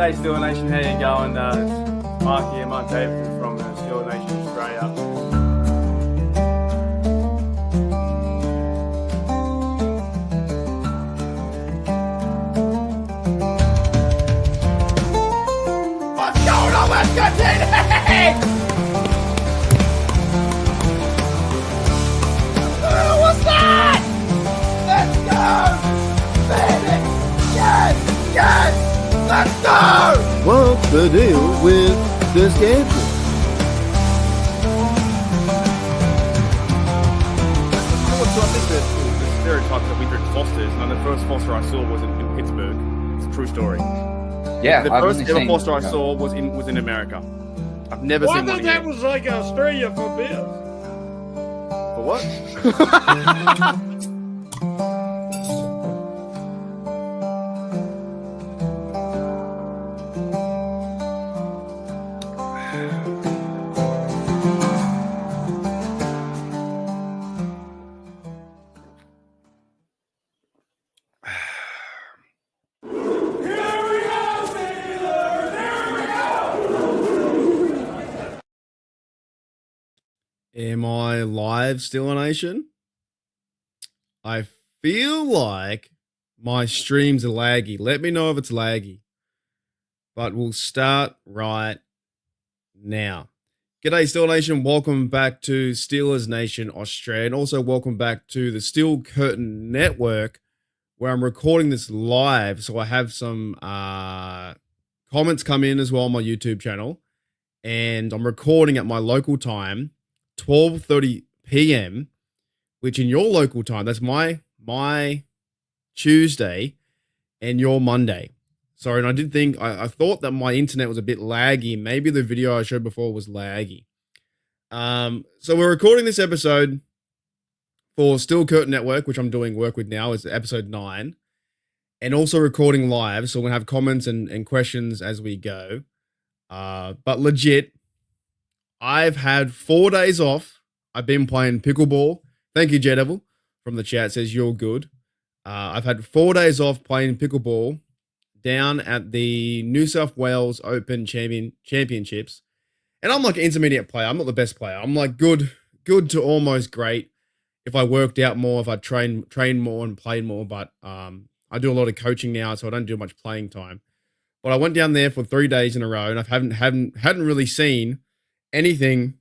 G'day Steel Nation, how you going? It's Mark here, Mark Davidson from Steel Nation Australia. What's going on, West Country? What's that? Let's go! Baby! Yes! Yes! Let's go! What's the deal with the schedule? So I think the stereotypes that we drink Fosters, and the first Foster I saw was in Pittsburgh. It's a true story. Yeah, The I've first only ever seen- Foster I saw was in America. I've never Well, I seen one thought that here. was like Australia for beers. For what? Am I live still, Nation? I feel like my streams are laggy. Let me know if it's laggy. But we'll start right now. G'day, Steel Nation. Welcome back to Steelers Nation Australia. And also welcome back to the Steel Curtain Network, where I'm recording this live. So I have some comments come in as well on my YouTube channel. And I'm recording at my local time, 12:30 p.m., which in your local time, that's my Tuesday and your Monday. Sorry, and I did think, I thought that my internet was a bit laggy. Maybe the video I showed before was laggy. So we're recording this episode for Steel Curtain Network, which I'm doing work with now. It's episode 9. And also recording live, so we're going to have comments and questions as we go. But legit, I've had 4 days off. I've been playing pickleball. Thank you, Jedevil, from the chat. Says you're good. I've had 4 days off playing pickleball down at the New South Wales Open Championships. And I'm like an intermediate player. I'm not the best player. I'm like good to almost great. If I worked out more, if I trained more and played more. But I do a lot of coaching now, so I don't do much playing time. But I went down there for 3 days in a row, and I hadn't really seen anything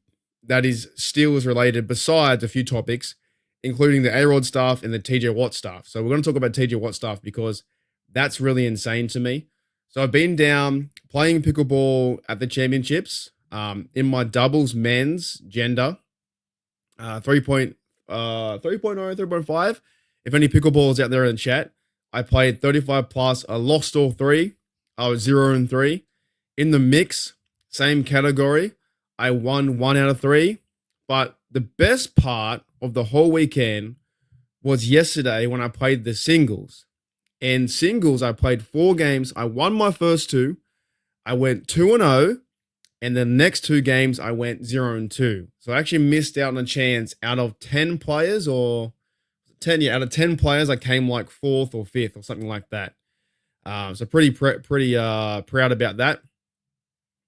that is Steelers related besides a few topics, including the A-Rod stuff and the TJ Watt stuff. So we're going to talk about TJ Watt stuff because that's really insane to me. So I've been down playing pickleball at the championships in my doubles men's gender, 3.0, 3.5. If any pickleballs out there in the chat, I played 35 plus. I lost all 3. I was 0-3. In the mix, same category, I won 1 out of 3. But the best part of the whole weekend was yesterday when I played the singles. In singles, I played 4 games. I won my first 2. I went 2-0. And the next 2 games, I went 0-2. So I actually missed out on a chance out of 10 players or 10, yeah, out of 10 players, I came like 4th or 5th or something like that. So pretty proud about that.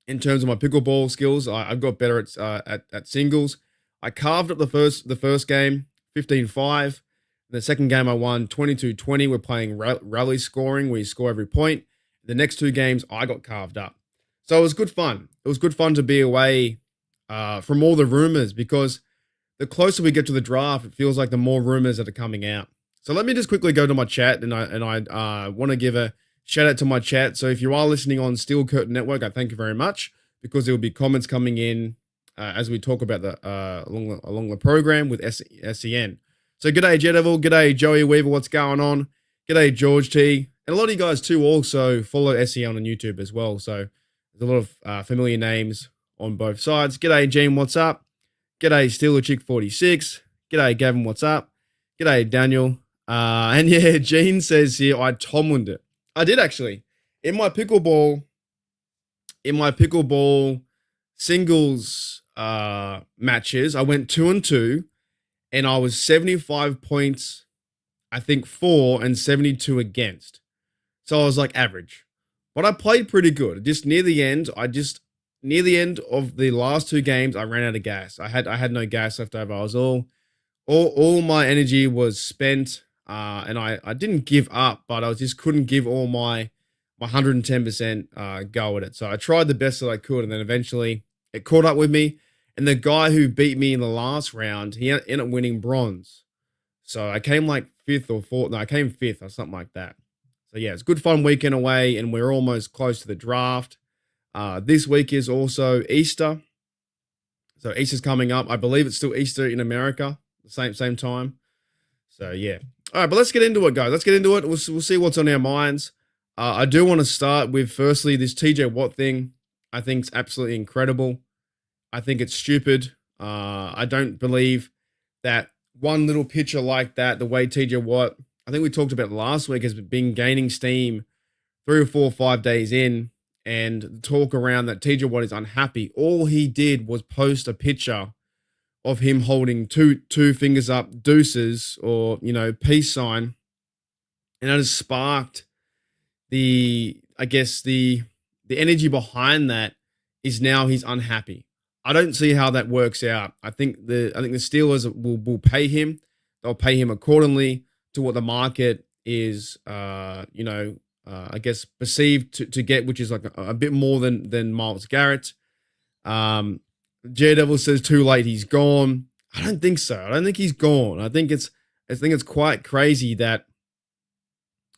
In terms of my pickleball skills, I got better at singles. I carved up the first game, 15-5. The second game I won 22-20. We're playing rally scoring where you score every point. The next 2 games I got carved up. So it was good fun. It was good fun to be away from all the rumors because the closer we get to the draft, it feels like the more rumors that are coming out. So let me just quickly go to my chat, and I want to give a shout out to my chat. So if you are listening on Steel Curtain Network, I thank you very much because there will be comments coming in as we talk about the along the program with SEN. So g'day Jedevil, g'day Joey Weaver, what's going on? G'day George T, and a lot of you guys too also follow SEN on YouTube as well. So there's a lot of familiar names on both sides. G'day Gene, what's up? G'day Steeler Chick 46. G'day Gavin, what's up? G'day Daniel. And yeah, Gene says here I Tomlined it. I did actually. In my pickleball singles matches, I went 2-2 and I was 75 points, I think, for and 72 against. So I was like average. but I played pretty good. Just near the end, near the end of the last 2 games, I ran out of gas. I had no gas left over. I was all my energy was spent, and I didn't give up, but I just couldn't give all my 110% go at it. So I tried the best that I could, and then eventually it caught up with me. And the guy who beat me in the last round, he ended up winning bronze. So I came like 5th or 4th. No, I came 5th or something like that. So yeah, it's a good fun weekend away, and we're almost close to the draft. This week is also Easter. So Easter's coming up. I believe it's still Easter in America, the same time. So yeah. All right, but let's get into it, guys. Let's get into it. We'll see what's on our minds. I do want to start with, firstly, this TJ Watt thing. I think it's absolutely incredible. I think it's stupid. I don't believe that one little picture like that, the way TJ Watt, I think we talked about last week, has been gaining steam 3 or 4 or 5 days in, and the talk around that TJ Watt is unhappy. All he did was post a picture of him holding two fingers up, deuces, or, peace sign, and that has sparked the energy behind that is now he's unhappy. I don't see how that works out. I think the Steelers will pay him. They'll pay him accordingly to what the market is, I guess perceived to get, which is like a bit more than Myles Garrett. Daredevil says too late, he's gone. I don't think so. I don't think he's gone. I think it's quite crazy that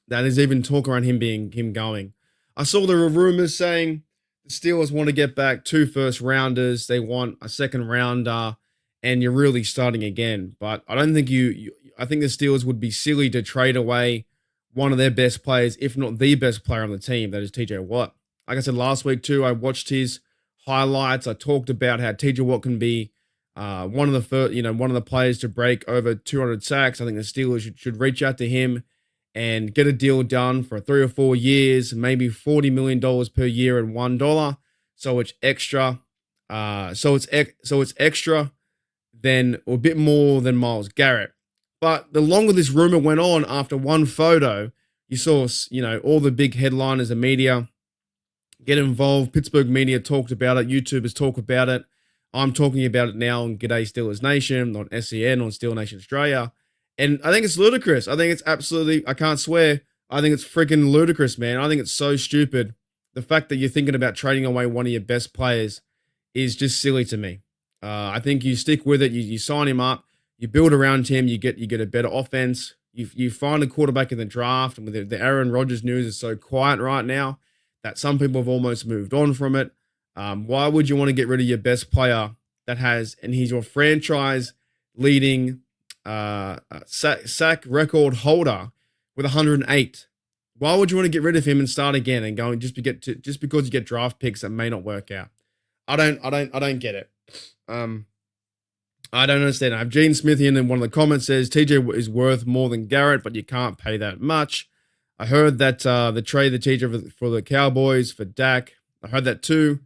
there's even talk around him going. I saw there were rumors saying the Steelers want to get back 2 first-rounders. They want a second-rounder, and you're really starting again. But I don't think I think the Steelers would be silly to trade away one of their best players, if not the best player on the team, that is TJ Watt. Like I said last week too, I watched his highlights. I talked about how TJ Watt can be one of the players to break over 200 sacks. I think the Steelers should reach out to him and get a deal done for 3 or 4 years, maybe $40 million per year and $1. So it's extra. So it's extra than, or a bit more than Myles Garrett. But the longer this rumor went on, after one photo, you saw, all the big headliners and media get involved. Pittsburgh media talked about it. YouTubers talk about it. I'm talking about it now on G'day Steelers Nation, on SEN, on Steel Nation Australia. And I think it's ludicrous. I think it's absolutely, I can't swear, I think it's freaking ludicrous, man. I think it's so stupid. The fact that you're thinking about trading away one of your best players is just silly to me. I think you stick with it. You sign him up. You build around him. You get a better offense. You find a quarterback in the draft. And with the Aaron Rodgers news is so quiet right now that some people have almost moved on from it. Why would you want to get rid of your best player and he's your franchise leading sack record holder with 108? Why would you want to get rid of him and start again and going just because you get draft picks that may not work out? I don't get it. I don't understand. I have Gene Smith here in one of the comments says TJ is worth more than Garrett, but you can't pay that much. I heard that the trade the TJ for the Cowboys for Dak. I heard that too.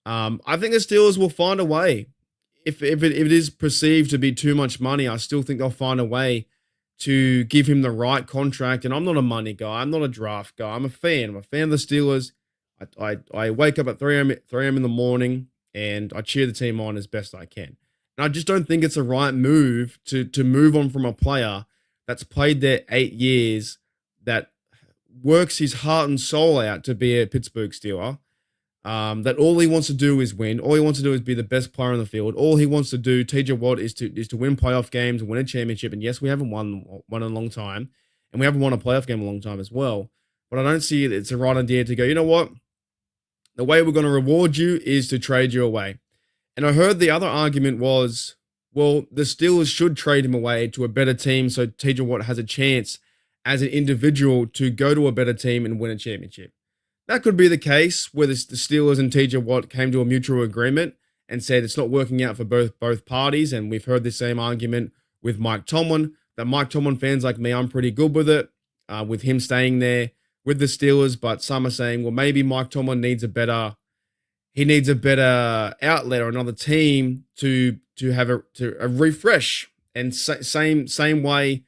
I think the Steelers will find a way. If it is perceived to be too much money, I still think they'll find a way to give him the right contract. And I'm not a money guy. I'm not a draft guy. I'm a fan. I'm a fan of the Steelers. I wake up at 3 a.m. in the morning and I cheer the team on as best I can. And I just don't think it's a right move to move on from a player that's played there 8 years, that works his heart and soul out to be a Pittsburgh Steeler. That all he wants to do is win. All he wants to do is be the best player on the field. All he wants to do, TJ Watt, is to win playoff games, win a championship. And yes, we haven't won in a long time, and we haven't won a playoff game in a long time as well. But I don't see it's a right idea to go, you know what? The way we're going to reward you is to trade you away. And I heard the other argument was, well, the Steelers should trade him away to a better team so TJ Watt has a chance as an individual to go to a better team and win a championship. That could be the case where the Steelers and TJ Watt came to a mutual agreement and said it's not working out for both parties. And we've heard the same argument with Mike Tomlin, that Mike Tomlin fans like me, I'm pretty good with it, with him staying there with the Steelers. But some are saying, well, maybe Mike Tomlin needs a better outlet or another team to have a refresh. And same way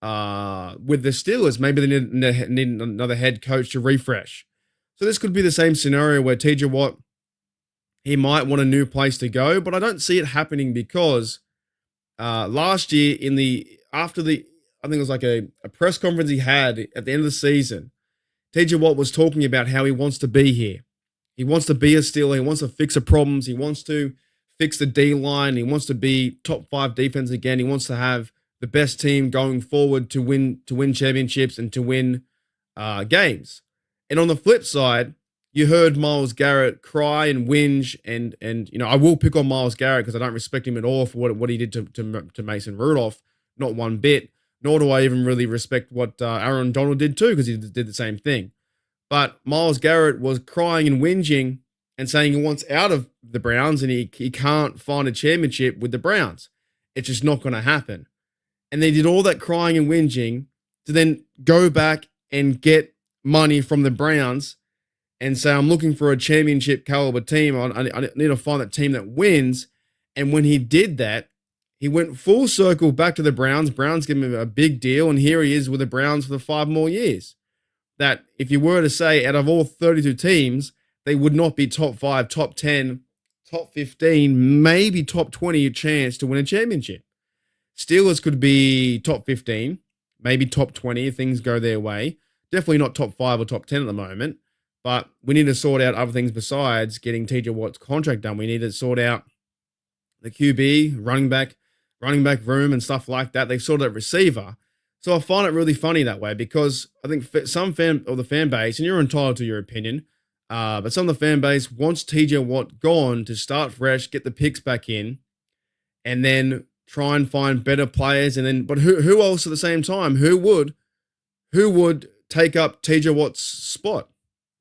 with the Steelers, maybe they need another head coach to refresh. So this could be the same scenario where TJ Watt, he might want a new place to go, but I don't see it happening because last year after the I think it was like a press conference he had at the end of the season, TJ Watt was talking about how he wants to be here. He wants to be a Steeler. He wants to fix the problems. He wants to fix the D line. He wants to be top 5 defense again. He wants to have the best team going forward to win championships and to win games. And on the flip side, you heard Myles Garrett cry and whinge, and I will pick on Myles Garrett because I don't respect him at all for what he did to Mason Rudolph, not one bit. Nor do I even really respect what Aaron Donald did too, because he did the same thing. But Myles Garrett was crying and whinging and saying he wants out of the Browns and he can't find a championship with the Browns. It's just not going to happen. And they did all that crying and whinging to then go back and get money from the Browns and say, I'm looking for a championship caliber team. I need to find that team that wins. And when he did that, he went full circle back to the Browns. Browns gave him a big deal, and here he is with the Browns for the 5 more years. That if you were to say out of all 32 teams, they would not be top 5, top 10, top 15, maybe top 20 chance to win a championship. Steelers could be top 15, maybe top 20 if things go their way. Definitely not top 5 or top 10 at the moment, but we need to sort out other things besides getting TJ Watt's contract done. We need to sort out the QB, running back room and stuff like that. They've sorted out receiver. So I find it really funny that way because I think some of the fan base, and you're entitled to your opinion, but some of the fan base wants TJ Watt gone to start fresh, get the picks back in, and then try and find better players. And then, but who else at the same time? Who would take up TJ Watt's spot?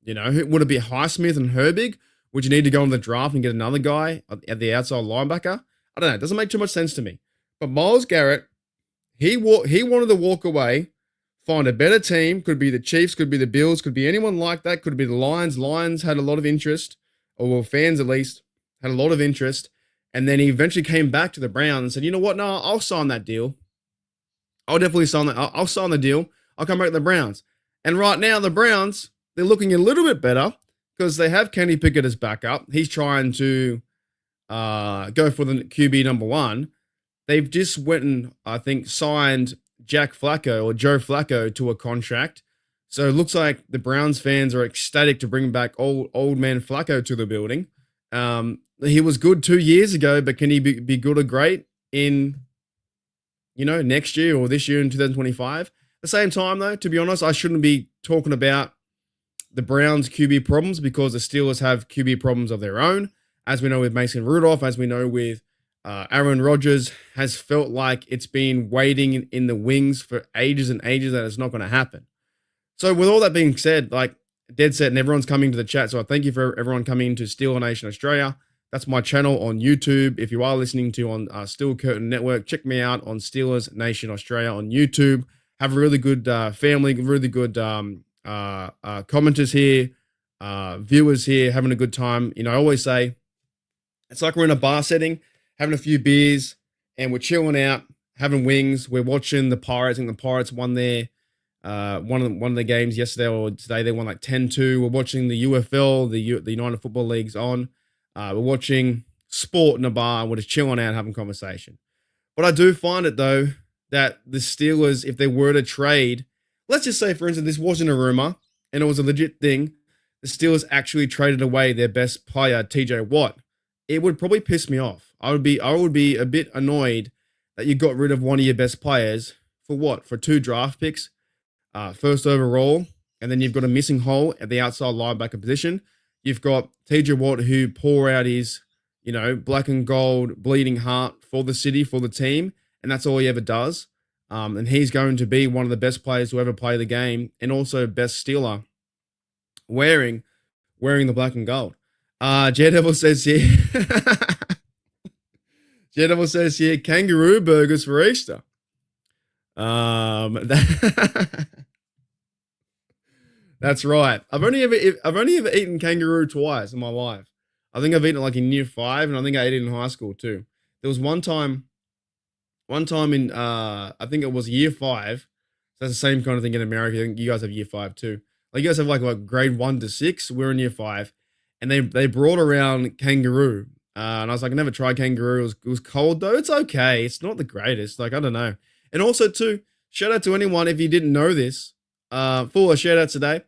You know, would it be Highsmith and Herbig? Would you need to go in the draft and get another guy at the outside linebacker? I don't know. It doesn't make too much sense to me. But Myles Garrett, he wanted to walk away, find a better team. Could be the Chiefs, could be the Bills, could be anyone like that. Could be the Lions. Lions had a lot of interest, or well, fans at least had a lot of interest. And then he eventually came back to the Browns and said, you know what? No, I'll sign that deal. I'll definitely sign that. I'll sign the deal. I'll come back to the Browns. And right now, the Browns, they're looking a little bit better because they have Kenny Pickett as backup. He's trying to go for the QB number 1. They've just went and, I think, signed Jack Flacco or Joe Flacco to a contract. So it looks like the Browns fans are ecstatic to bring back old man Flacco to the building. He was good 2 years ago, but can he be good or great in, next year or this year in 2025? At the same time, though, to be honest, I shouldn't be talking about the Browns' QB problems because the Steelers have QB problems of their own. As we know with Mason Rudolph, as we know with Aaron Rodgers, has felt like it's been waiting in the wings for ages and ages that it's not going to happen. So with all that being said, like dead set, and everyone's coming to the chat, so I thank you for everyone coming to Steeler Nation Australia. That's my channel on YouTube. If you are listening to on Steel Curtain Network, check me out on Steelers Nation Australia on YouTube. Have a really good family, really good commenters here, viewers here, having a good time. I always say it's like we're in a bar setting, having a few beers, and we're chilling out, having wings. We're watching the Pirates, and the Pirates won their one of the games yesterday or today. They won like 10-2. We're watching the UFL, the United Football League's on. We're watching sport in a bar, and we're just chilling out, having conversation. But I do find it though that the Steelers, if they were to trade, let's just say, for instance, this wasn't a rumor and it was a legit thing, the Steelers actually traded away their best player, TJ Watt, it would probably piss me off. I would be a bit annoyed that you got rid of one of your best players for what? For 2 draft picks, first overall, and then you've got a missing hole at the outside linebacker position. You've got TJ Watt who pour out his, black and gold bleeding heart for the city, for the team, and that's all he ever does. And he's going to be one of the best players to ever play the game, and also best Steeler wearing the black and gold. Daredevil says here, Daredevil says here, kangaroo burgers for Easter. That's right. I've only ever eaten kangaroo twice in my life. I think I've eaten it like in year 5, and I think I ate it in high school too. There was one time in I think it was year 5. That's the same kind of thing in America. I think you guys have year 5 too. Like you guys have like grade 1 to 6. We're in year 5, and they brought around kangaroo. And I was like, I never tried kangaroo. It was cold though. It's okay. It's not the greatest. Like I don't know. And also too, shout out to anyone if you didn't know this. For a shout out today,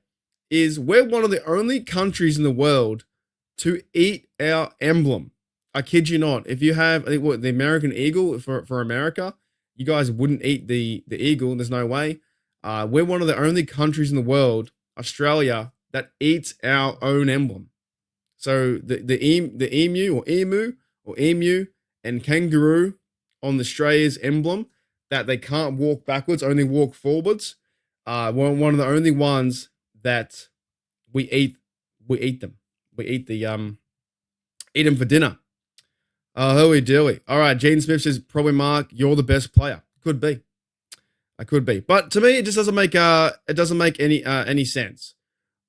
is we're one of the only countries in the world to eat our emblem. I kid you not. If you have, I think, what, the American eagle for America, you guys wouldn't eat the eagle. There's no way. We're one of the only countries in the world, Australia, that eats our own emblem. So the emu and kangaroo on Australia's emblem, that they can't walk backwards, only walk forwards. One of the only ones that we eat them. We eat eat them for dinner. Hooey dooey. All right, Gene Smith says, probably Mark, you're the best player. Could be. I could be. But to me, it just doesn't make any sense.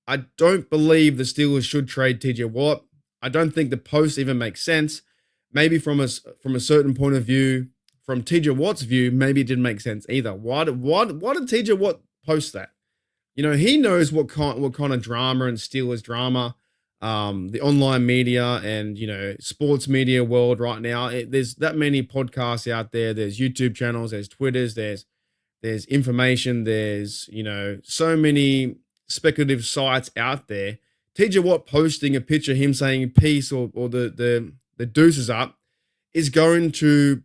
I don't believe the Steelers should trade TJ Watt. I don't think the post even makes sense. Maybe from a certain point of view, from TJ Watt's view, maybe it didn't make sense either. Why did TJ Watt post that? You know, he knows what kind of drama and Steelers drama, the online media and, you know, sports media world right now. There's that many podcasts out there. There's YouTube channels, there's Twitters, there's information, there's, you know, so many speculative sites out there. TJ Watt posting a picture, him saying peace or the deuces up, is going to,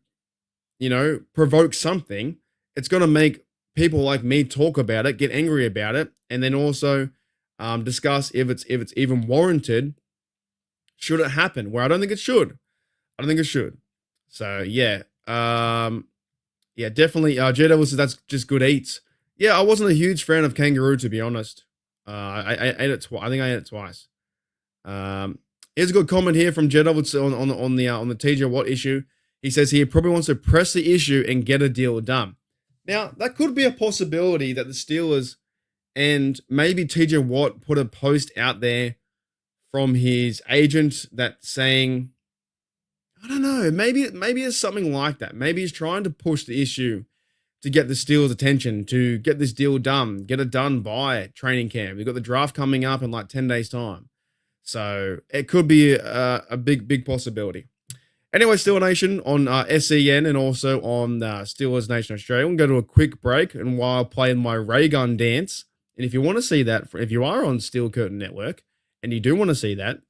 you know, provoke something. It's going to make people like me talk about it, get angry about it, and then also discuss if it's even warranted. Should it happen? Where I don't think it should. I don't think it should. So yeah, definitely. J Devil says that's just good eats. Yeah, I wasn't a huge fan of kangaroo, to be honest. I ate it twice. I think I ate it twice. Here's a good comment here from J Devil on the TJ Watt issue. He says he probably wants to press the issue and get a deal done. Now, that could be a possibility that the Steelers and maybe TJ Watt put a post out there from his agent that saying, I don't know, maybe it's something like that. Maybe he's trying to push the issue to get the Steelers' attention, to get this deal done, get it done by training camp. We've got the draft coming up in like 10 days' time. So it could be a big possibility. Anyway, Steeler Nation on SEN and also on Steelers Nation Australia. We'll go to a quick break, and while playing my ray gun dance, and if you want to see that, if you are on Steel Curtain Network and you do want to see that,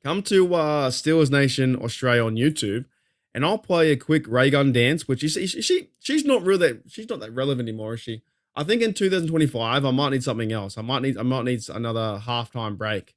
come to Steelers Nation Australia on YouTube, and I'll play a quick ray gun dance. Which she's not that relevant anymore, is she? I think in 2025 I might need something else. I might need another halftime break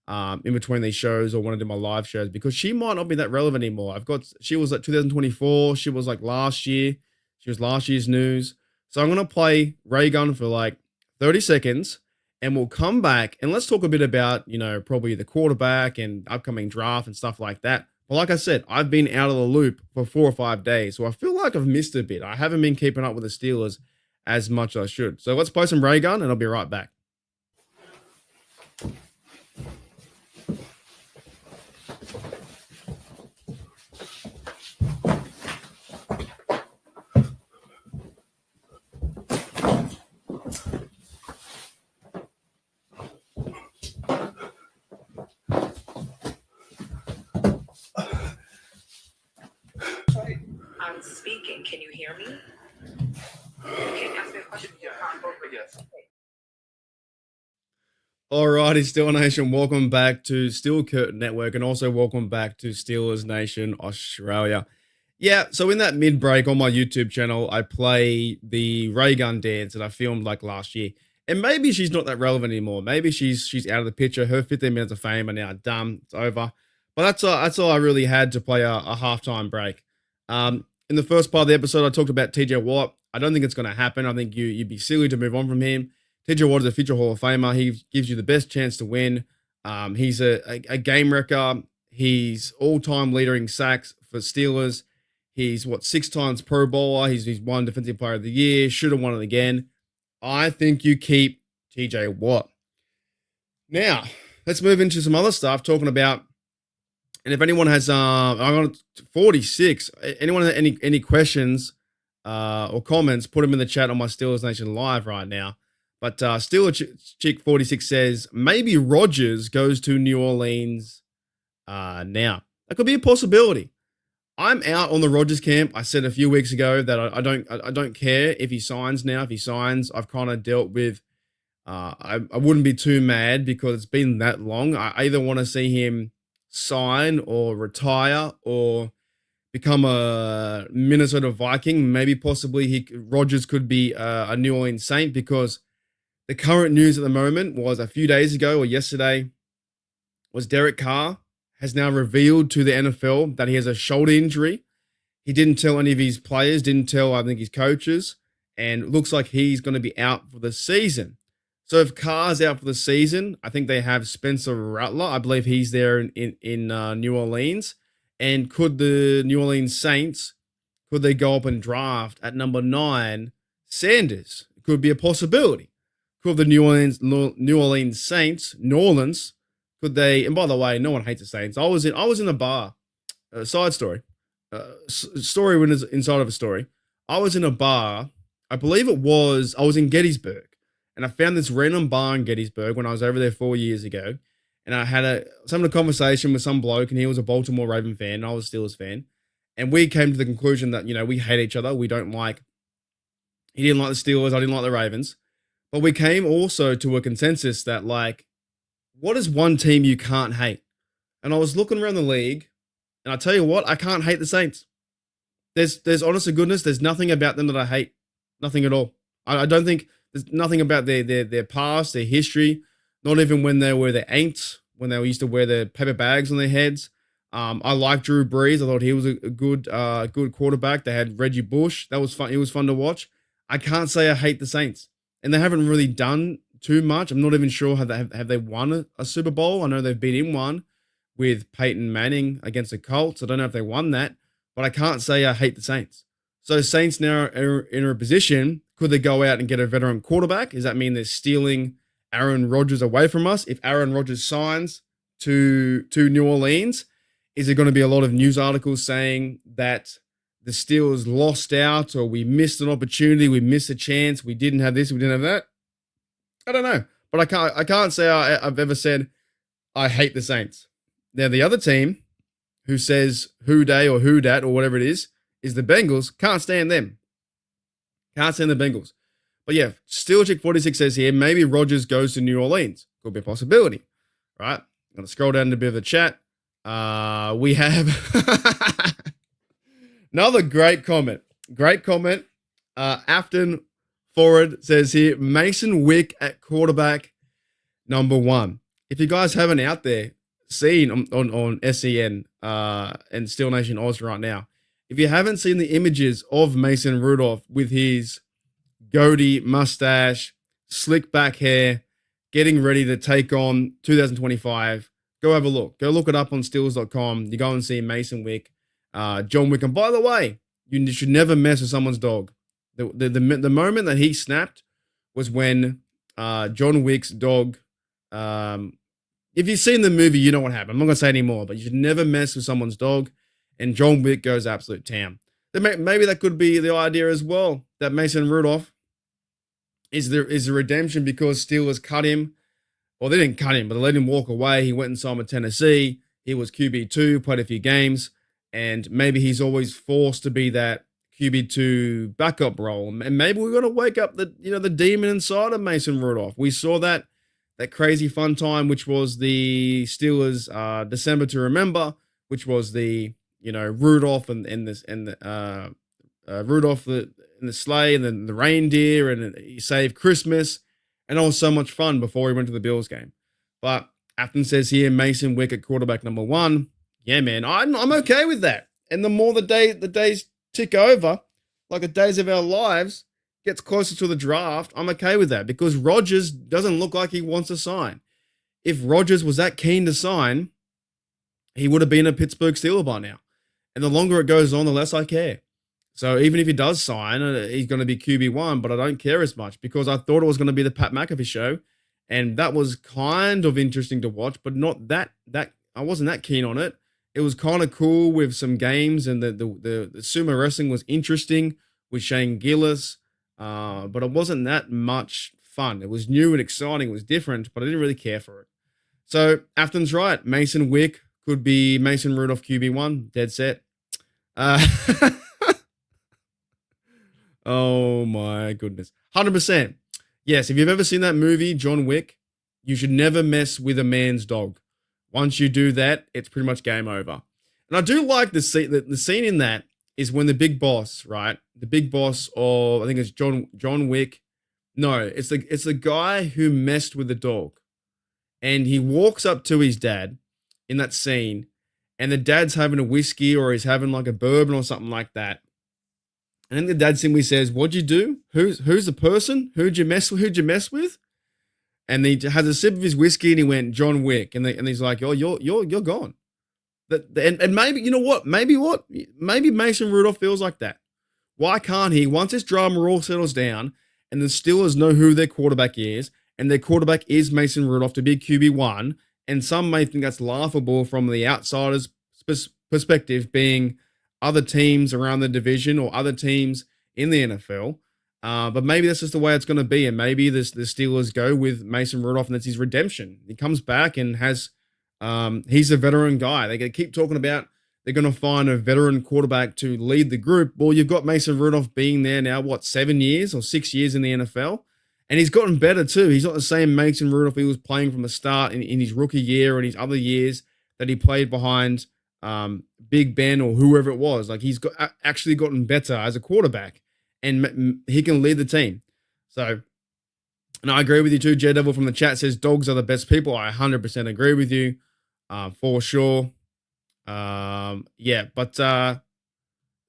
in between these shows, or one of do my live shows, because she might not be that relevant anymore. She was like 2024. She was like last year. She was last year's news. So I'm going to play ray gun for like 30 seconds, and we'll come back and let's talk a bit about, you know, probably the quarterback and upcoming draft and stuff like that. But like I said, I've been out of the loop for 4 or 5 days, so I feel like I've missed a bit. I haven't been keeping up with the Steelers as much as I should. So let's play some ray gun, and I'll be right back. I'm speaking. Can you hear me? Can you ask me a question? Yes. Alrighty, Steel Nation, welcome back to Steel Curtain Network, and also welcome back to Steelers Nation Australia. Yeah, so in that mid-break on my YouTube channel, I play the ray gun dance that I filmed like last year. And maybe she's not that relevant anymore. Maybe she's out of the picture. Her 15 minutes of fame are now done. It's over. But that's all I really had to play a halftime break. In the first part of the episode, I talked about TJ Watt. I don't think it's going to happen. I think you'd be silly to move on from him. TJ Watt is a future Hall of Famer. He gives you the best chance to win. He's a game wrecker. He's all-time leader in sacks for Steelers. He's 6 times Pro Bowler. He's won Defensive Player of the Year. Should have won it again. I think you keep TJ Watt. Now, let's move into some other stuff, talking about, and if anyone has, I got 46. Anyone have any questions or comments, put them in the chat on my Steelers Nation Live right now. But still, Chick 46 says maybe Rodgers goes to New Orleans now. That could be a possibility. I'm out on the Rodgers camp. I said a few weeks ago that I don't care if he signs now. If he signs, I've kind of dealt with. I wouldn't be too mad because it's been that long. I either want to see him sign or retire or become a Minnesota Viking. Maybe possibly Rodgers could be a New Orleans Saint, because the current news at the moment was a few days ago or yesterday was Derek Carr has now revealed to the NFL that he has a shoulder injury. He didn't tell any of his players, didn't tell, I think, his coaches, and it looks like he's going to be out for the season. So if Carr's out for the season, I think they have Spencer Rattler. I believe he's there in New Orleans. And could the New Orleans Saints, could they go up and draft at number 9 Sanders? It could be a possibility. Could the New Orleans Saints, New Orleans, could they? And by the way, no one hates the Saints. I was in a bar. Side story. Story when it's inside of a story. I was in a bar. I believe I was in Gettysburg, and I found this random bar in Gettysburg when I was over there 4 years ago. And I had some conversation with some bloke, and he was a Baltimore Raven fan, and I was a Steelers fan. And we came to the conclusion that, we hate each other. We don't like. He didn't like the Steelers. I didn't like the Ravens. But we came also to a consensus that, what is one team you can't hate? And I was looking around the league, and I tell you what, I can't hate the Saints. There's honest to goodness, there's nothing about them that I hate. Nothing at all. I don't think there's nothing about their past, their history, not even when they were the Aints, when they used to wear the paper bags on their heads. I like Drew Brees. I thought he was a good quarterback. They had Reggie Bush. That was fun. It was fun to watch. I can't say I hate the Saints. And they haven't really done too much. I'm not even sure have they won a Super Bowl. I know they've been in one with Peyton Manning against the Colts. I don't know if they won that, but I can't say I hate the Saints. So Saints now are in a position. Could they go out and get a veteran quarterback? Does that mean they're stealing Aaron Rodgers away from us? If Aaron Rodgers signs to New Orleans, is there going to be a lot of news articles saying that the Steelers lost out, or we missed an opportunity, we missed a chance, we didn't have this, we didn't have that? I don't know, but I can't say I've ever said I hate the Saints. Now the other team who says who day or who dat or whatever it is the Bengals. Can't stand them. Can't stand the Bengals. But yeah, Steelchick 46 says here maybe Rodgers goes to New Orleans. Could be a possibility, right? I'm gonna scroll down a bit of the chat. We have another great comment. Afton Forward says here, Mason Wick at quarterback number 1. If you guys haven't out there seen on SEN and Steel Nation Oz right now, if you haven't seen the images of Mason Rudolph with his goatee, mustache, slick back hair, getting ready to take on 2025, go have a look. Go look it up on Steelers.com. You go and see Mason Wick, John Wick. And by the way, you should never mess with someone's dog. The moment that he snapped was when John Wick's dog. If you've seen the movie, you know what happened. I'm not gonna say anymore, but you should never mess with someone's dog. And John Wick goes absolute town. Maybe that could be the idea as well. That Mason Rudolph is the redemption because Steelers cut him. Well, they didn't cut him, but they let him walk away. He went and signed with Tennessee. He was QB2, played a few games, and maybe he's always forced to be that QB2 backup role. And maybe we're gonna wake up the demon inside of Mason Rudolph. We saw that crazy fun time, which was the Steelers December to Remember, which was the Rudolph and Rudolph in the sleigh and then the reindeer and he saved Christmas, and it was so much fun before he went to the Bills game. But Afton says here Mason Wick at quarterback number 1. Yeah, man, I'm okay with that. And the more the days tick over, like the days of our lives gets closer to the draft, I'm okay with that because Rodgers doesn't look like he wants to sign. If Rodgers was that keen to sign, he would have been a Pittsburgh Steeler by now. And the longer it goes on, the less I care. So even if he does sign, he's going to be QB1, but I don't care as much because I thought it was going to be the Pat McAfee show. And that was kind of interesting to watch, but not that I wasn't that keen on it. It was kind of cool with some games, and the sumo wrestling was interesting with Shane Gillis, but it wasn't that much fun. It was new and exciting. It was different, but I didn't really care for it. So Afton's right. Mason Wick could be Mason Rudolph QB1. Dead set. Oh my goodness. 100%. Yes, if you've ever seen that movie, John Wick, you should never mess with a man's dog. Once you do that, it's pretty much game over. And I do like the scene in that is when the big boss, right? The big boss of, I think it's John Wick. No, it's the guy who messed with the dog. And he walks up to his dad in that scene, and the dad's having a whiskey or he's having like a bourbon or something like that. And then the dad simply says, "What'd you do? Who's the person? Who'd you mess with?" And he has a sip of his whiskey and he went, "John Wick." And he's like, "Oh, you're gone." And maybe, you know what? Maybe Mason Rudolph feels like that. Why can't he, once this drama all settles down and the Steelers know who their quarterback is, and their quarterback is Mason Rudolph to be QB1, and some may think that's laughable from the outsider's perspective, being other teams around the division or other teams in the NFL. But maybe that's just the way it's going to be. And maybe the Steelers go with Mason Rudolph and that's his redemption. He comes back and he's a veteran guy. They keep talking about they're going to find a veteran quarterback to lead the group. Well, you've got Mason Rudolph being there now, 7 years or 6 years in the NFL? And he's gotten better too. He's not the same Mason Rudolph he was playing from the start in his rookie year and his other years that he played behind Big Ben or whoever it was. Like, he's actually gotten better as a quarterback, and he can lead the team. So, and I agree with you too. J Devil from the chat says dogs are the best people. I 100% agree with you, for sure. Yeah, but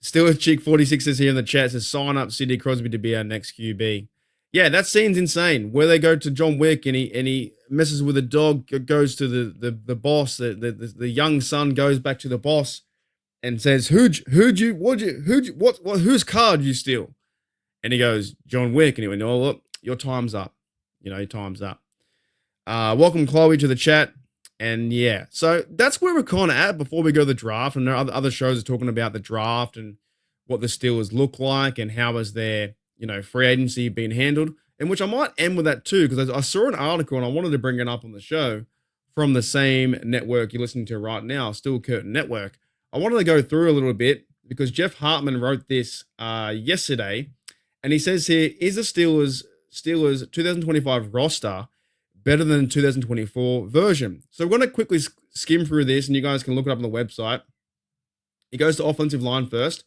still with Chick 46 is here in the chat, says sign up Sidney Crosby to be our next QB. Yeah, that scene's insane. Where they go to John Wick and he messes with the dog, goes to the boss. The young son goes back to the boss and says, "Whose car did you steal?" And he goes, "John Wick." And he went, "Oh, look, your time's up. You know, your time's up." Welcome Chloe to the chat. And yeah, so that's where we're kind of at before we go to the draft. And there are other shows are talking about the draft and what the Steelers look like and how is their, free agency being handled. And which I might end with that too, because I saw an article and I wanted to bring it up on the show from the same network you're listening to right now, Steel Curtain Network. I wanted to go through a little bit because Jeff Hartman wrote this yesterday, and he says here, is the Steelers 2025 roster better than the 2024 version? So we're going to quickly skim through this, and you guys can look it up on the website. He goes to offensive line first.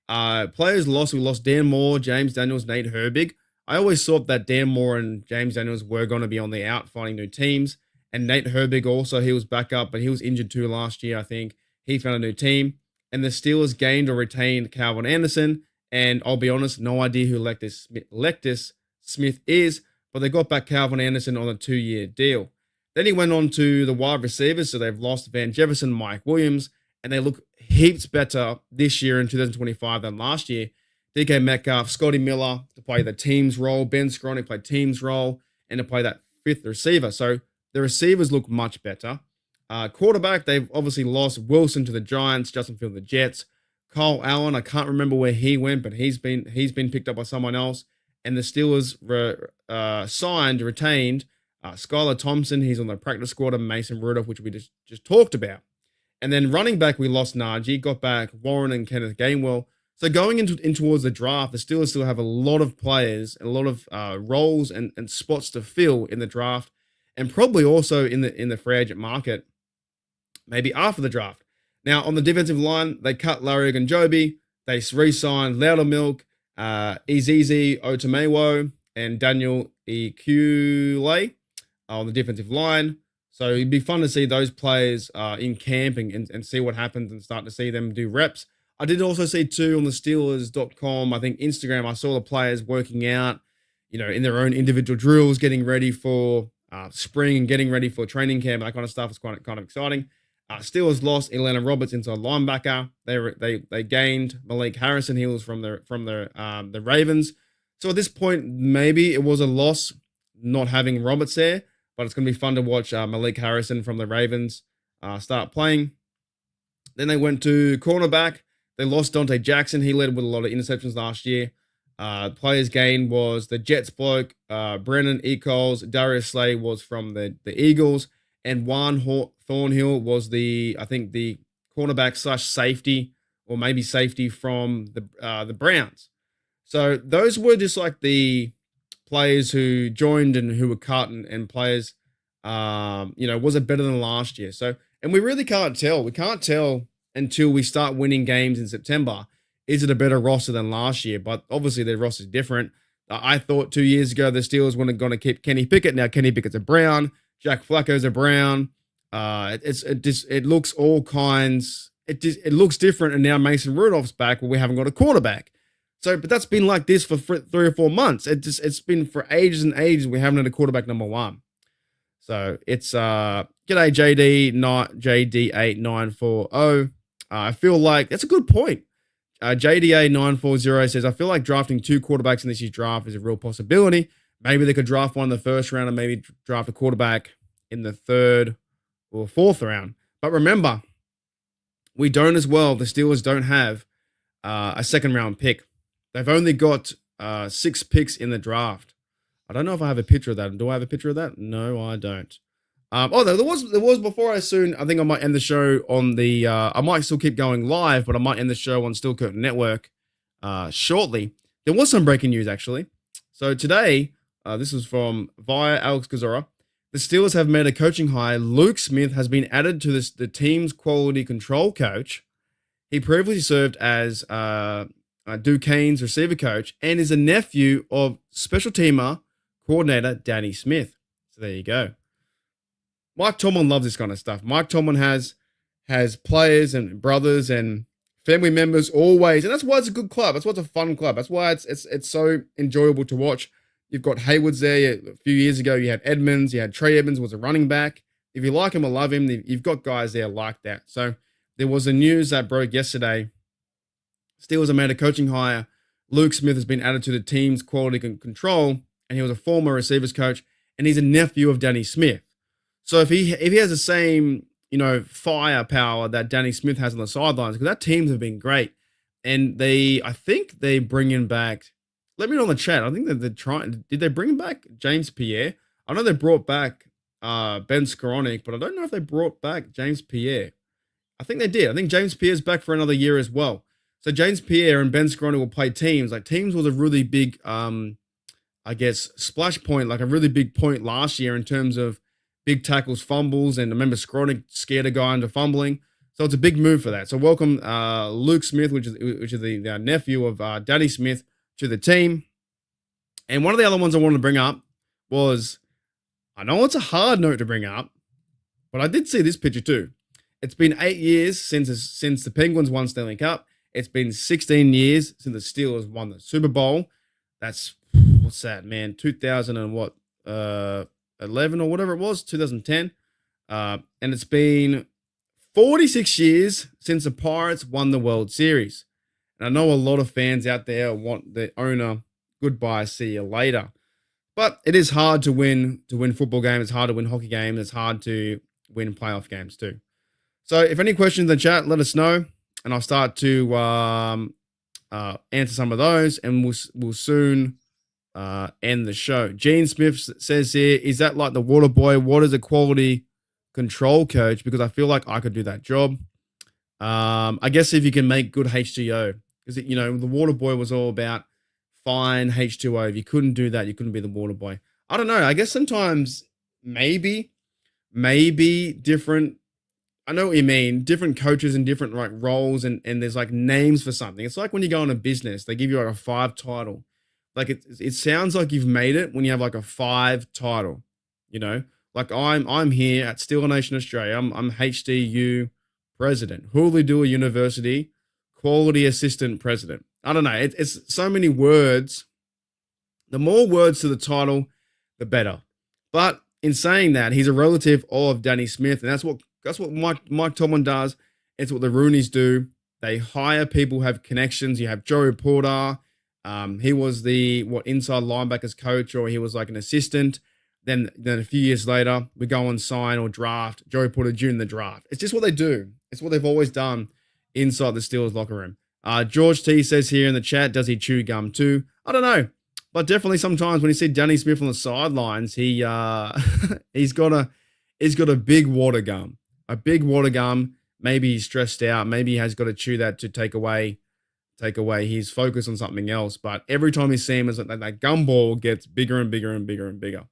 Players lost. We lost Dan Moore, James Daniels, Nate Herbig. I always thought that Dan Moore and James Daniels were going to be on the out finding new teams. And Nate Herbig also, he was back up, but he was injured too last year, I think. He found a new team. And the Steelers gained or retained Calvin Anderson. And I'll be honest, no idea who Lectus Smith is, but they got back Calvin Anderson on a 2-year deal. Then he went on to the wide receivers. So they've lost Van Jefferson, Mike Williams, and they look heaps better this year in 2025 than last year. DK Metcalf, Scotty Miller to play the team's role, Ben Skowronek played team's role, and to play that fifth receiver. So the receivers look much better. Quarterback, they've obviously lost Wilson to the Giants, Justin Fields to the Jets. Kyle Allen, I can't remember where he went, but he's been picked up by someone else. And the Steelers retained Skylar Thompson. He's on the practice squad, and Mason Rudolph, which we just talked about. And then running back, we lost Najee, got back Warren and Kenneth Gainwell. So going in towards the draft, the Steelers still have a lot of players, and a lot of roles and spots to fill in the draft, and probably also in the free agent market, maybe after the draft. Now, on the defensive line, they cut Larry Ogunjobi. They re-signed Loudermilk, Ezizi Otomewo, and Daniel Ekule on the defensive line. So it'd be fun to see those players in camp and see what happens and start to see them do reps. I did also see too on the Steelers.com, I think Instagram, I saw the players working out, in their own individual drills, getting ready for spring and getting ready for training camp, that kind of stuff. Is kind of exciting. Steelers lost Atlanta Roberts, inside linebacker. They gained Malik Harrison. He was from the Ravens. So at this point, maybe it was a loss not having Roberts there, but it's going to be fun to watch Malik Harrison from the Ravens start playing. Then they went to cornerback. They lost Dante Jackson. He led with a lot of interceptions last year. Players gained was the Jets bloke, Brennan Eccles, Darius Slay was from the Eagles, and Juan Thornhill was I think the cornerback / safety, or maybe safety from the Browns. So those were just like the players who joined and who were cut, and players, was it better than last year? So, and we really can't tell. We can't tell until we start winning games in September. Is it a better roster than last year? But obviously their roster is different. I thought 2 years ago the Steelers weren't going to keep Kenny Pickett. Now Kenny Pickett's a Brown. Jack Flacco's a Brown. It looks all kinds. It looks different. And now Mason Rudolph's back, where we haven't got a quarterback. So, but that's been like this for 3 or 4 months. It's been for ages and ages. We haven't had a quarterback number one. So it's g'day JD8940. I feel like that's a good point. JDA940 says, I feel like drafting 2 quarterbacks in this year's draft is a real possibility. Maybe they could draft one in the first round and maybe draft a quarterback in the 3rd or 4th round. But remember, we don't as well. The Steelers don't have a 2nd round pick. They've only got 6 picks in the draft. I don't know if I have a picture of that. Do I have a picture of that? No, I don't. There was before I think I might end the show on the, I might still keep going live, but I might end the show on Steel Curtain Network shortly. There was some breaking news, actually. So today, this was from via Alex Kozora. The Steelers have made a coaching hire. Luke Smith has been added to the team's quality control coach. He previously served as Duquesne's receiver coach and is a nephew of special teamer coordinator Danny Smith. So there you go. Mike Tomlin loves this kind of stuff. Mike Tomlin has players and brothers and family members always, and that's why it's a good club. That's why it's a fun club. That's why it's so enjoyable to watch. You've got Hayward's there. A few years ago, you had Edmonds. You had Trey Edmonds was a running back. If you like him or love him, you've got guys there like that. So there was a news that broke yesterday. Steelers have made a coaching hire. Luke Smith has been added to the team's quality control, and he was a former receivers coach, and he's a nephew of Danny Smith. So if he has the same, firepower that Danny Smith has on the sidelines, because that teams have been great, and I think they bring in back. Let me know in the chat. I think that they're trying. Did they bring back James Pierre? I know they brought back Ben Skowronek, but I don't know if they brought back James Pierre. I think they did. I think James Pierre's back for another year as well. So James Pierre and Ben Skowronek will play teams. Like teams was a really big, splash point, like a really big point last year in terms of big tackles, fumbles, and I remember Skowronek scared a guy into fumbling. So it's a big move for that. So welcome Luke Smith, which is the nephew of Danny Smith, to the team. And one of the other ones I wanted to bring up was, I know it's a hard note to bring up, but I did see this picture too. It's been 8 years since the Penguins won Stanley Cup. It's been 16 years since the Steelers won the Super Bowl. That's, what's that, man? 11 or whatever it was, 2010. And it's been 46 years since the Pirates won the World Series. And I know a lot of fans out there want the owner, goodbye, see you later. But it is hard to win football games. It's hard to win hockey games. It's hard to win playoff games too. So if any questions in the chat, let us know. And I'll start to answer some of those. And we'll soon end the show. Gene Smith says here, is that like the water boy? What is a quality control coach? Because I feel like I could do that job. I guess if you can make good H2O, because the water boy was all about fine H2O. If you couldn't do that, you couldn't be the water boy. I don't know. I guess sometimes maybe different. I know what you mean. Different coaches and different like roles and there's like names for something. It's like when you go in a business, they give you like a 5 title. Like it sounds like you've made it when you have like a 5 title, like I'm here at Steel Nation Australia. I'm HDU president, Hooley Dewey University, quality assistant president. I don't know. It's so many words. The more words to the title, the better. But in saying that, he's a relative of Danny Smith, and that's what Mike Tomlin does. It's what the Rooneys do. They hire people who have connections. You have Joey Porter. He was the inside linebackers coach, or he was like an assistant. Then a few years later, we go and sign or draft Joey Porter Jr. in the draft. It's just what they do. It's what they've always done inside the Steelers locker room. George T says here in the chat, does he chew gum too? I don't know. But definitely sometimes when you see Danny Smith on the sidelines, he's got a big water gum. A big water gum. Maybe he's stressed out. Maybe he has got to chew that to take away his focus on something else. But every time you see him, it's like that gumball gets bigger and bigger and bigger and bigger.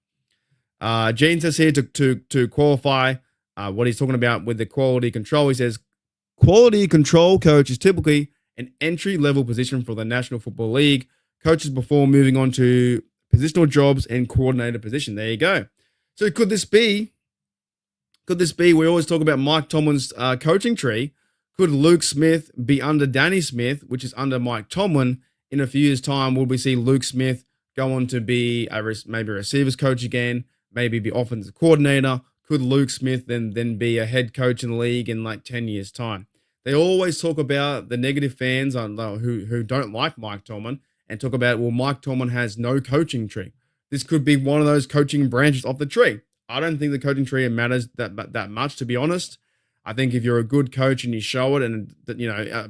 Gene says here to qualify what he's talking about with the quality control. He says quality control coach is typically an entry-level position for the National Football League. Coaches before moving on to positional jobs and coordinator position. There you go. So could this be, we always talk about Mike Tomlin's coaching tree. Could Luke Smith be under Danny Smith, which is under Mike Tomlin? In a few years' time, will we see Luke Smith go on to be maybe a receivers coach again, maybe be offensive coordinator? Could Luke Smith then be a head coach in the league in like 10 years' time? They always talk about the negative fans who don't like Mike Tomlin and talk about, well, Mike Tomlin has no coaching tree. This could be one of those coaching branches off the tree. I don't think the coaching tree matters that much, to be honest. I think if you're a good coach and you show it, and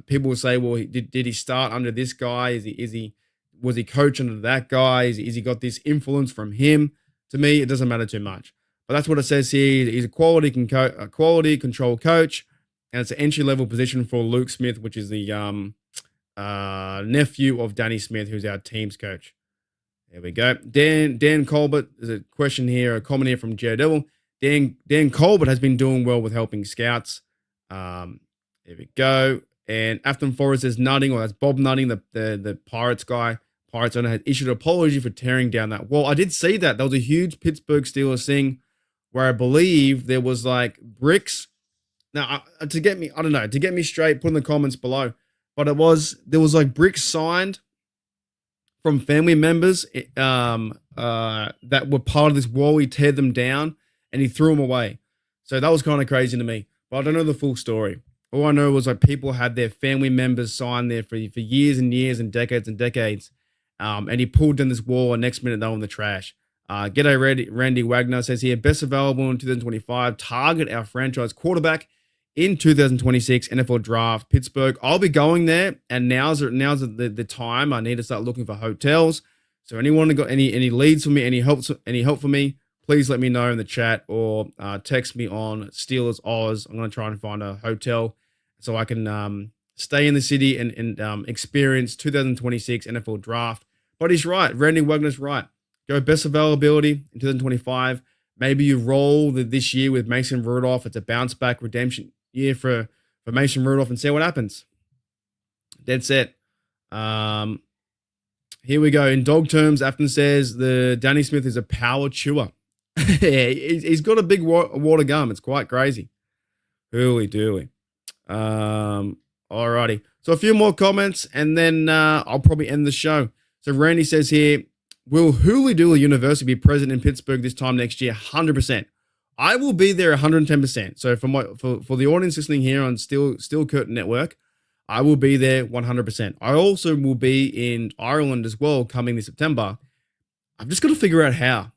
people will say, well, did he start under this guy? Was he coach under that guy? Is he got this influence from him? To me, it doesn't matter too much. But that's what it says here. He's a quality control coach, and it's an entry-level position for Luke Smith, which is the nephew of Danny Smith, who's our team's coach. There we go. Dan Colbert, there's a question here, a comment here from Jared Devil. Dan Colbert has been doing well with helping scouts. There we go. And Afton Forrest says Nutting, or that's Bob Nutting, the Pirates guy. Pirates owner, had issued an apology for tearing down that wall. I did see that. There was a huge Pittsburgh Steelers thing where I believe there was like bricks. Now, to get me straight, put in the comments below. But there was like bricks signed from family members that were part of this wall. He teared them down and he threw them away. So that was kind of crazy to me. But I don't know the full story. All I know was like people had their family members sign there for years and years and decades and decades. And he pulled down this wall, and next minute they were in the trash. G'day Randy Wagner says here, best available in 2025. Target our franchise quarterback in 2026 NFL draft, Pittsburgh. I'll be going there, and now's the time. I need to start looking for hotels. So anyone got any leads for me, any help for me, please let me know in the chat or text me on Steelers Oz. I'm going to try and find a hotel so I can stay in the city and experience 2026 NFL draft. But he's right. Randy Wagner's right. Go best availability in 2025. Maybe you roll this year with Mason Rudolph. It's a bounce back redemption year for Mason Rudolph and see what happens. Dead set. Here we go. In dog terms, Afton says the Danny Smith is a power chewer. Yeah, he's got a big water gum. It's quite crazy. Hooly dooly. Alrighty. So a few more comments and then I'll probably end the show. So Randy says here, will Hooly Dooly University be present in Pittsburgh this time next year? 100%. I will be there 110%. So for the audience listening here on Steel Curtain Network, I will be there 100%. I also will be in Ireland as well coming this September. I've just got to figure out how.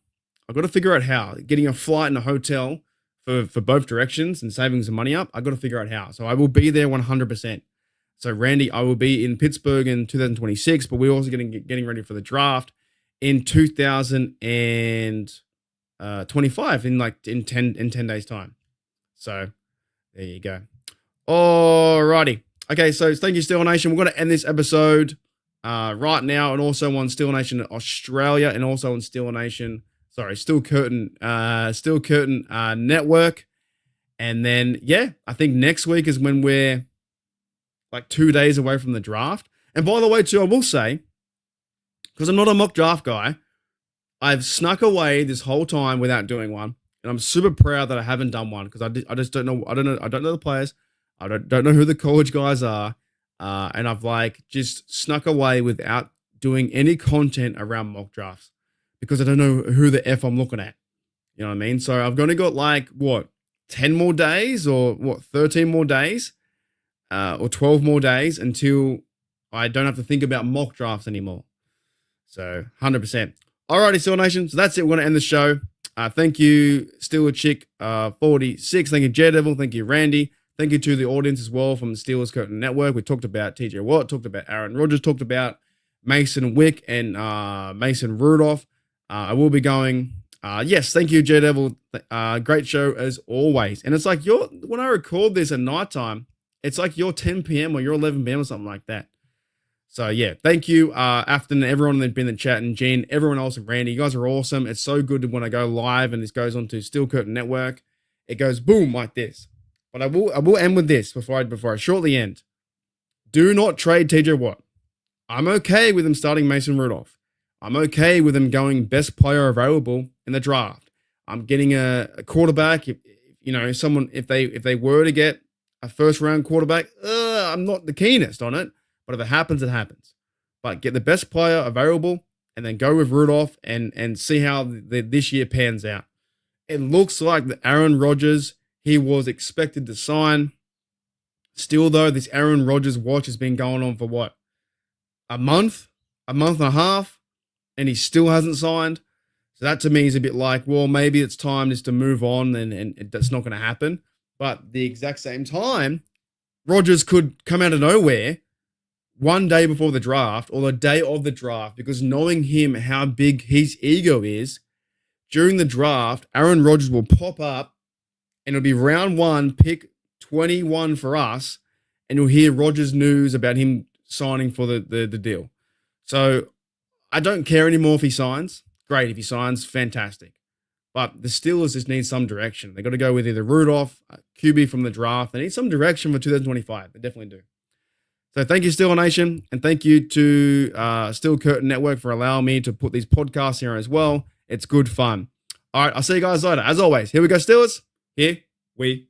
I've got to figure out how. Getting a flight and a hotel for both directions and saving some money up, I've got to figure out how. So I will be there 100%. So Randy, I will be in Pittsburgh in 2026, but we're also getting ready for the draft in 2025 in 10 days time. So there you go. Alrighty. Okay, so thank you, Steel Nation. We're going to end this episode right now, and also on Steel Nation Australia, and also on Steel Curtain Network. And then, yeah, I think next week is when we're like 2 days away from the draft. And by the way, too, I will say, because I'm not a mock draft guy, I've snuck away this whole time without doing one, and I'm super proud that I haven't done one because I just don't know. I don't know the players. I don't know who the college guys are, and I've like just snuck away without doing any content around mock drafts because I don't know who the F I'm looking at. You know what I mean? So I've only got like 10 more days or 13 more days, or 12 more days until I don't have to think about mock drafts anymore. So 100%. Alrighty, Steel Nation. So that's it. We're going to end the show. Thank you, Steeler Chick 46. Thank you, Jay Devil. Thank you, Randy. Thank you to the audience as well from the Steelers Curtain Network. We talked about TJ Watt, talked about Aaron Rodgers, talked about Mason Wick and Mason Rudolph. I will be going. Yes, thank you, J Devil. Great show as always. And it's like when I record this at nighttime, it's like your 10 p.m. or your 11 p.m. or something like that. So yeah, thank you, Afton, everyone that's been in the chat, and Gene, everyone else, and Randy. You guys are awesome. It's so good when I go live and this goes onto Steel Curtain Network. It goes boom like this. But I will end with this before I shortly end. Do not trade TJ Watt. I'm okay with him starting Mason Rudolph. I'm okay with him going best player available in the draft. I'm getting a quarterback. If they were to get a first round quarterback, I'm not the keenest on it. But if it happens, it happens. But get the best player available and then go with Rudolph and see how this year pans out. It looks like the Aaron Rodgers he was expected to sign. Still, though, this Aaron Rodgers watch has been going on for what? A month and a half, and he still hasn't signed. So that to me is a bit like, well, maybe it's time just to move on and that's not going to happen. But the exact same time, Rodgers could come out of nowhere one day before the draft or the day of the draft, because knowing him, how big his ego is, during the draft, Aaron Rodgers will pop up and it'll be round 1, pick 21 for us, and you'll hear Rodgers news about him signing for the deal. So I don't care anymore if he signs. Great. If he signs, fantastic. But the Steelers just need some direction. They got to go with either Rudolph, QB from the draft. They need some direction for 2025. They definitely do. So thank you, Steel Nation, and thank you to Steel Curtain Network for allowing me to put these podcasts here as well. It's good fun. All right, I'll see you guys later. As always, here we go, Steelers. Here we